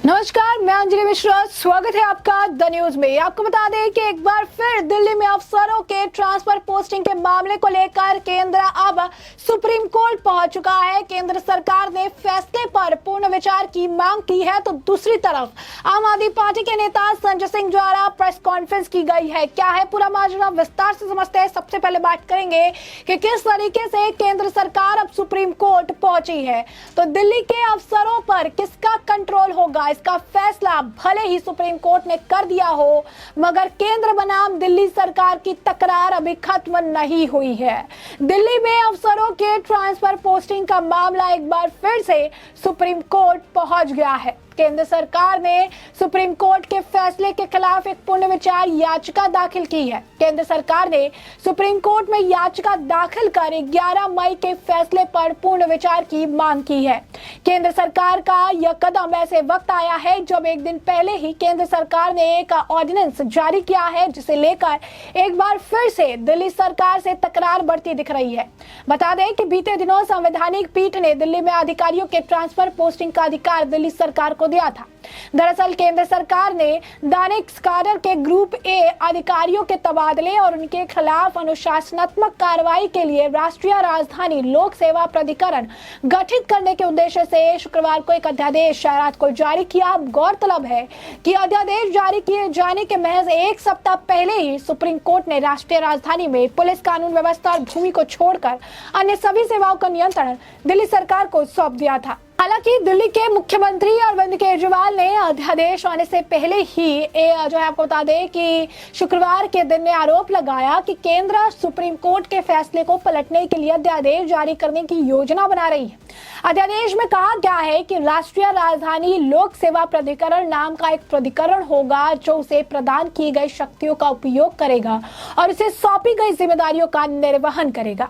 नमस्कार, मैं अंजलि मिश्रा। स्वागत है आपका द न्यूज में। आपको बता दें कि एक बार फिर दिल्ली में अफसरों के ट्रांसफर पोस्टिंग के मामले को लेकर केंद्र अब सुप्रीम कोर्ट पहुंच चुका है। केंद्र सरकार ने फैसले पर पूर्ण विचार की मांग की है, तो दूसरी तरफ आम आदमी पार्टी के नेता संजय सिंह द्वारा प्रेस कॉन्फ्रेंस की गई है। क्या है पूरा माजरा, विस्तार से समझते हैं। सबसे पहले बात करेंगे कि किस तरीके से केंद्र सरकार अब सुप्रीम कोर्ट पहुंची है। तो दिल्ली के अफसरों पर किसका कंट्रोल होगा, इसका फैसला भले ही सुप्रीम कोर्ट ने कर दिया हो, मगर केंद्र बनाम दिल्ली सरकार की तकरार अभी खत्म नहीं हुई है। दिल्ली में अफसरों के ट्रांसफर पोस्टिंग का मामला एक बार फिर से सुप्रीम कोर्ट पहुंच गया है। केंद्र सरकार ने सुप्रीम कोर्ट के फैसले के खिलाफ एक पुनर्विचार याचिका दाखिल की है। केंद्र सरकार ने सुप्रीम कोर्ट में याचिका दाखिल कर 11 मई के फैसले पर पूर्ण विचार की मांग की है। केंद्र सरकार का यह कदम ऐसे वक्त आया है जब एक दिन पहले ही केंद्र सरकार ने एक ऑर्डिनेंस जारी किया है, जिसे लेकर एक बार फिर से दिल्ली सरकार से तकरार बढ़ती दिख रही है। बता दें कि बीते दिनों संवैधानिक पीठ ने दिल्ली में अधिकारियों के ट्रांसफर पोस्टिंग का अधिकार दिल्ली सरकार को दिया था। दरअसल केंद्र सरकार ने दैनिक स्कालर के ग्रुप ए अधिकारियों के तबादले और उनके खिलाफ अनुशासनात्मक कार्रवाई के लिए राष्ट्रीय राजधानी लोक सेवा प्राधिकरण गठित करने के उद्देश्य से शुक्रवार को एक अध्यादेश रात को जारी किया। गौरतलब है कि अध्यादेश जारी किए जाने के महज एक सप्ताह पहले ही सुप्रीम कोर्ट ने राष्ट्रीय राजधानी में पुलिस, कानून व्यवस्था और भूमि को छोड़कर अन्य सभी सेवाओं का नियंत्रण दिल्ली सरकार को सौंप दिया था। हालांकि दिल्ली के मुख्यमंत्री अरविंद केजरीवाल ने अध्यादेश आने से पहले ही आपको बता दें कि शुक्रवार के दिन में आरोप लगाया कि केंद्र सुप्रीम कोर्ट के फैसले को पलटने के लिए अध्यादेश जारी करने की योजना बना रही है। अध्यादेश में कहा गया है कि राष्ट्रीय राजधानी लोक सेवा प्राधिकरण नाम का एक प्राधिकरण होगा जो उसे प्रदान की गई शक्तियों का उपयोग करेगा और उसे सौंपी गई जिम्मेदारियों का निर्वहन करेगा।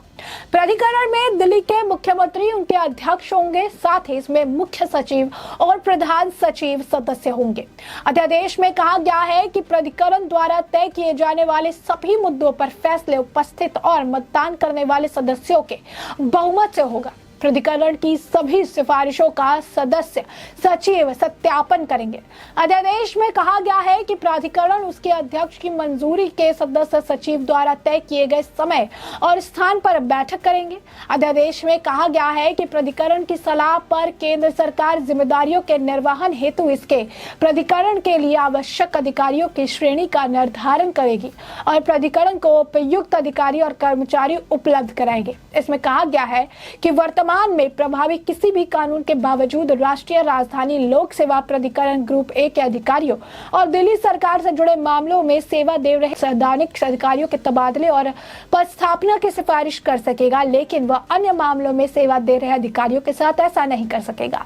प्राधिकरण में दिल्ली के मुख्यमंत्री, उनके अध्यक्ष होंगे, साथ ही इसमें मुख्य सचिव और प्रधान सचिव सदस्य होंगे। अध्यादेश में कहा गया है कि प्राधिकरण द्वारा तय किए जाने वाले सभी मुद्दों पर फैसले उपस्थित और मतदान करने वाले सदस्यों के बहुमत से होगा। प्राधिकरण की सभी सिफारिशों का सदस्य सचिव सत्यापन करेंगे। अध्यादेश में कहा गया है कि प्राधिकरण उसके अध्यक्ष की मंजूरी के सदस्य सचिव द्वारा तय किए गए समय और स्थान पर बैठक करेंगे। अध्यादेश में कहा गया है कि प्राधिकरण की सलाह पर केंद्र सरकार जिम्मेदारियों के निर्वहन हेतु इसके प्राधिकरण के लिए आवश्यक अधिकारियों की श्रेणी का निर्धारण करेगी और प्राधिकरण को उपयुक्त अधिकारी और कर्मचारी उपलब्ध कराएंगे। इसमें कहा गया है कि वर्तमान में प्रभावी किसी भी कानून के बावजूद राष्ट्रीय राजधानी लोक सेवा प्राधिकरण ग्रुप ए के अधिकारियों और दिल्ली सरकार से जुड़े मामलों में सेवा दे रहे संवैधानिक अधिकारियों के तबादले और पदस्थापना की सिफारिश कर सकेगा, लेकिन वह अन्य मामलों में सेवा दे रहे अधिकारियों के साथ ऐसा नहीं कर सकेगा।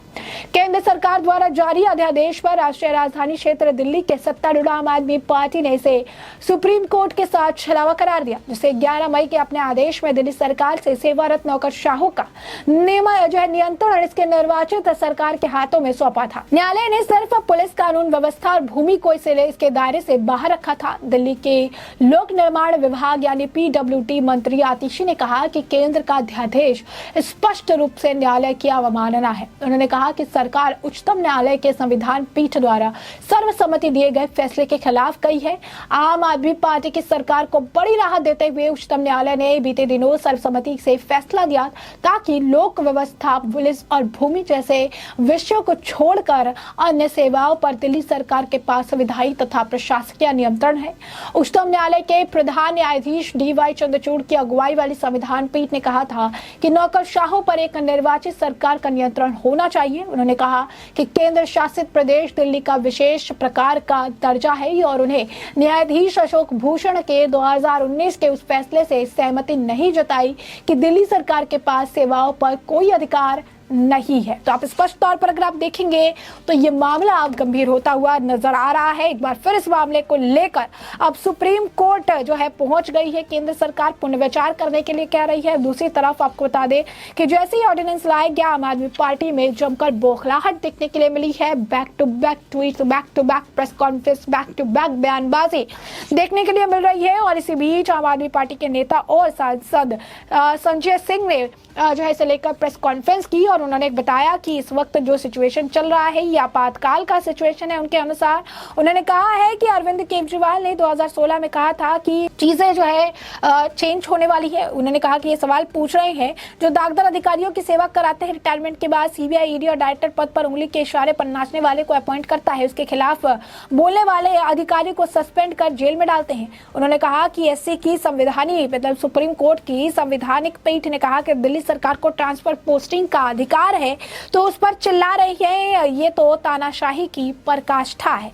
केंद्र सरकार द्वारा जारी अध्यादेश पर राष्ट्रीय राजधानी क्षेत्र दिल्ली के सत्तारूढ़ आम आदमी पार्टी ने इसे सुप्रीम कोर्ट के साथ छलावा करार दिया, जिसे 11 मई के अपने आदेश में दिल्ली सरकार से सेवारत नौकरशाहों का नियंत्रण इसके निर्वाचित सरकार के हाथों में सौंपा था। न्यायालय ने सिर्फ पुलिस, कानून व्यवस्था और भूमि को इसके दायरे से बाहर रखा था। दिल्ली के लोक निर्माण विभाग यानी PWD मंत्री आतिशी ने कहा कि केंद्र का अध्यादेश स्पष्ट रूप से न्यायालय की अवमानना है। उन्होंने कहा कि सरकार उच्चतम न्यायालय के संविधान पीठ द्वारा सर्वसम्मति दिए गए फैसले के खिलाफ गई है। आम आदमी पार्टी की सरकार को बड़ी राहत देते हुए उच्चतम न्यायालय ने बीते दिनों सर्वसम्मति से फैसला दिया ताकि लोक व्यवस्था, पुलिस और भूमि जैसे विषयों को छोड़कर अन्य सेवाओं पर दिल्ली सरकार के पास विधायी तथा प्रशासकीय नियंत्रण है। उच्चतम न्यायालय के प्रधान न्यायाधीश DY चंद्रचूड़ की अगुवाई वाली संविधान पीठ ने कहा था कि नौकरशाहों पर एक निर्वाचित सरकार का नियंत्रण होना चाहिए। उन्होंने कहा कि केंद्र शासित प्रदेश दिल्ली का विशेष प्रकार का दर्जा है और उन्हें न्यायाधीश अशोक भूषण के 2019 के उस फैसले से सहमति नहीं जताई कि दिल्ली सरकार के पास सेवाओं पर कोई अधिकार नहीं है। तो आप स्पष्ट तौर पर अगर आप देखेंगे तो ये मामला अब गंभीर होता हुआ नजर आ रहा है। एक बार फिर इस मामले को लेकर अब सुप्रीम कोर्ट जो है पहुंच गई है। केंद्र सरकार पुनर्विचार करने के लिए कह रही है। दूसरी तरफ आपको बता दें कि जैसे ही ऑर्डिनेंस लाया गया, आम आदमी पार्टी में जमकर बौखलाहट देखने के लिए मिली है। Back to back tweet, back to back press conference, back to back बयानबाजी देखने के लिए मिल रही है। और इसी बीच आम आदमी पार्टी के नेता और सांसद संजय सिंह ने जो है इसे लेकर प्रेस कॉन्फ्रेंस की और और उन्होंने बताया कि इस वक्त जो सिचुएशन चल रहा है ये आपातकाल का सिचुएशन है। उनके अनुसार उन्होंने कहा है कि अरविंद केजरीवाल ने 2016 में कहा था कि चीजें जो है चेंज होने वाली है। उन्होंने कहा कि ये सवाल पूछ रहे हैं जो दागदार अधिकारियों की सेवा कराते हैं, रिटायरमेंट के बाद सीबीआई, ईडी और डायरेक्टर पद पर उंगली के इशारे पर नाचने वाले को अपॉइंट करता है, उसके खिलाफ बोलने वाले अधिकारी को सस्पेंड कर जेल में डालते हैं। उन्होंने कहा कि एससी की संवैधानिक मतलब सुप्रीम कोर्ट की संवैधानिक पीठ ने कहा कि दिल्ली सरकार को ट्रांसफर पोस्टिंग का अधिकार है तो उस पर चिल्ला रही है, ये तो तानाशाही की पराकाष्ठा है।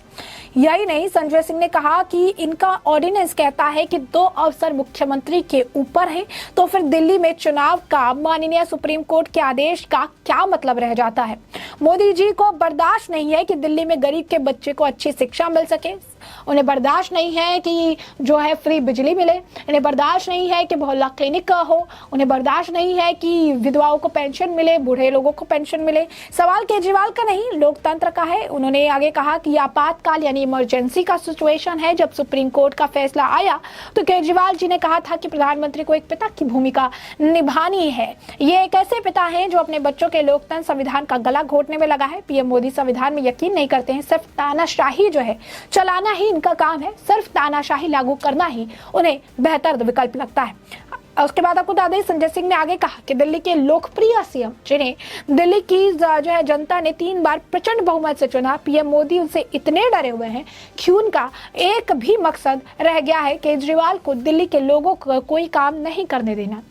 यही नहीं, संजय सिंह ने कहा कि इनका ऑर्डिनेंस कहता है कि 2 अफसर मुख्यमंत्री के ऊपर है, तो फिर दिल्ली में चुनाव का माननीय सुप्रीम कोर्ट के आदेश का क्या मतलब रह जाता है। मोदी जी को बर्दाश्त नहीं है कि दिल्ली में गरीब के बच्चे को अच्छी शिक्षा मिल सके, उन्हें बर्दाश्त नहीं है कि जो है फ्री बिजली मिले, उन्हें बर्दाश्त नहीं है कि मोहल्ला क्लिनिक हो, उन्हें बर्दाश्त नहीं है कि विधवाओं को पेंशन मिले, बूढ़े लोगों को पेंशन मिले। सवाल केजरीवाल का नहीं, लोकतंत्र का है। उन्होंने आगे कहा कि आपातकाल यानी इमरजेंसी का सिचुएशन है। जब सुप्रीम कोर्ट का फैसला आया तो केजरीवाल जी ने कहा था कि प्रधानमंत्री को एक पिता की भूमिका निभानी है। ये एक ऐसे पिता हैं जो अपने बच्चों के लोकतंत्र संविधान का गला घोटने में लगा है। पीएम मोदी संविधान में यकीन नहीं करते हैं, सिर्फ तानाशाही जो है चलाना ही इनका काम है, सिर्फ तानाशाही लागू करना ही उन्हें बेहतर विकल्प लगता है। उसके बाद आपको बता दें, संजय सिंह ने आगे कहा कि दिल्ली के लोकप्रिय सीएम जिन्हें दिल्ली की जो है जनता ने 3 बार प्रचंड बहुमत से चुना, पीएम मोदी उनसे इतने डरे हुए हैं कि उनका एक भी मकसद रह गया है केजरीवाल को दिल्ली के लोगों को कोई काम नहीं करने देना,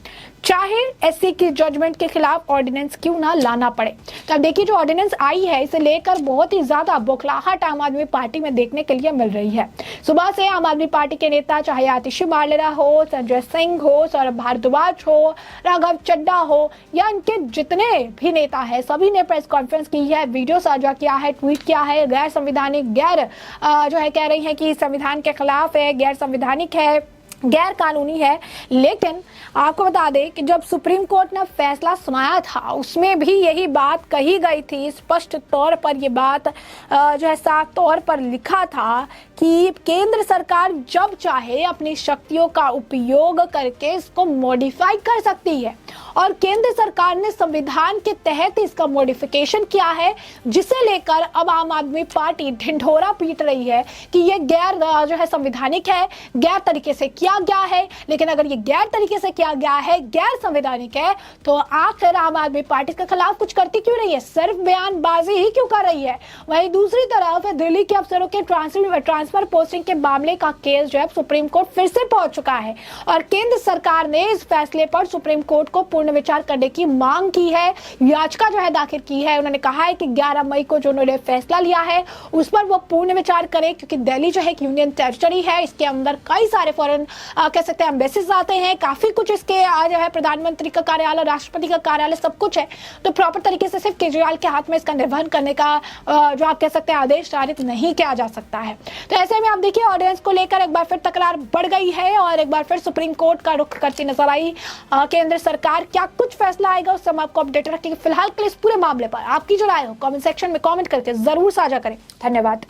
चाहे एससी की जजमेंट के खिलाफ ऑर्डिनेंस क्यों ना लाना पड़े। तो अब देखिए जो ऑर्डिनेंस आई है इसे लेकर बहुत ही ज्यादा बौखलाहट आम आदमी पार्टी में देखने के लिए मिल रही है। सुबह से आम आदमी पार्टी के नेता चाहे आतिशी मार्लेना हो, संजय सिंह हो, सौरभ भारद्वाज हो, राघव चड्ढा हो या इनके जितने भी नेता है सभी ने प्रेस कॉन्फ्रेंस की है, वीडियो साझा किया है, ट्वीट किया है, गैर संवैधानिक जो है कह रही है कि संविधान के खिलाफ है, गैर संवैधानिक है, गैर कानूनी है। लेकिन आपको बता दें कि जब सुप्रीम कोर्ट ने फैसला सुनाया था उसमें भी यही बात कही गई थी, स्पष्ट तौर पर ये बात जो है साफ तौर पर लिखा था कि केंद्र सरकार जब चाहे अपनी शक्तियों का उपयोग करके इसको मॉडिफाई कर सकती है और केंद्र सरकार ने संविधान के तहत इसका मॉडिफिकेशन किया है, जिसे लेकर अब आम आदमी पार्टी ढिंढोरा पीट रही है कि ये गैर जो है संवैधानिक है, गैर तरीके से किया गया है। लेकिन अगर ये गैर तरीके से किया गया है, गैर संवैधानिक है, तो आखिर आम आदमी पार्टी के खिलाफ कुछ करती क्यों नहीं है, सिर्फ बयानबाजी ही क्यों कर रही है। वहीं दूसरी तरफ दिल्ली के अफसरों के ट्रांसफर पोस्टिंग के मामले का केस जो है सुप्रीम कोर्ट फिर से पहुंच चुका है और केंद्र सरकार ने इस फैसले पर सुप्रीम कोर्ट को पूर्ण विचार करने की मांग की है, याचिका जो है दाखिल की है। उन्होंने कहा है कि 11 मई को जो उन्होंने फैसला लिया है उस पर वो पूर्ण विचार करें, क्योंकि दिल्ली जो है एक यूनियन टेरिटरी है, इसके अंदर कई सारे फॉरेन कह सकते हैं एम्बेसीज आते हैं, काफी कुछ इसके जो है प्रधानमंत्री का कार्यालय, राष्ट्रपति का कार्यालय, सब कुछ है। तो प्रॉपर तरीके से सिर्फ केजरीवाल के हाथ में इसका निर्वहन करने का जो आप कह सकते हैं आदेश पारित नहीं किया जा सकता है। तो ऐसे में आप देखिए ऑर्डिनेंस को लेकर एक बार फिर तकरार बढ़ गई है और एक बार फिर सुप्रीम कोर्ट का रुख करती नजर आई केंद्र सरकार। क्या कुछ फैसला आएगा उससे हम आपको अपडेट रखेंगे। फिलहाल के लिए इस पूरे मामले पर आपकी जो राय हो कमेंट सेक्शन में कमेंट करके जरूर साझा करें। धन्यवाद।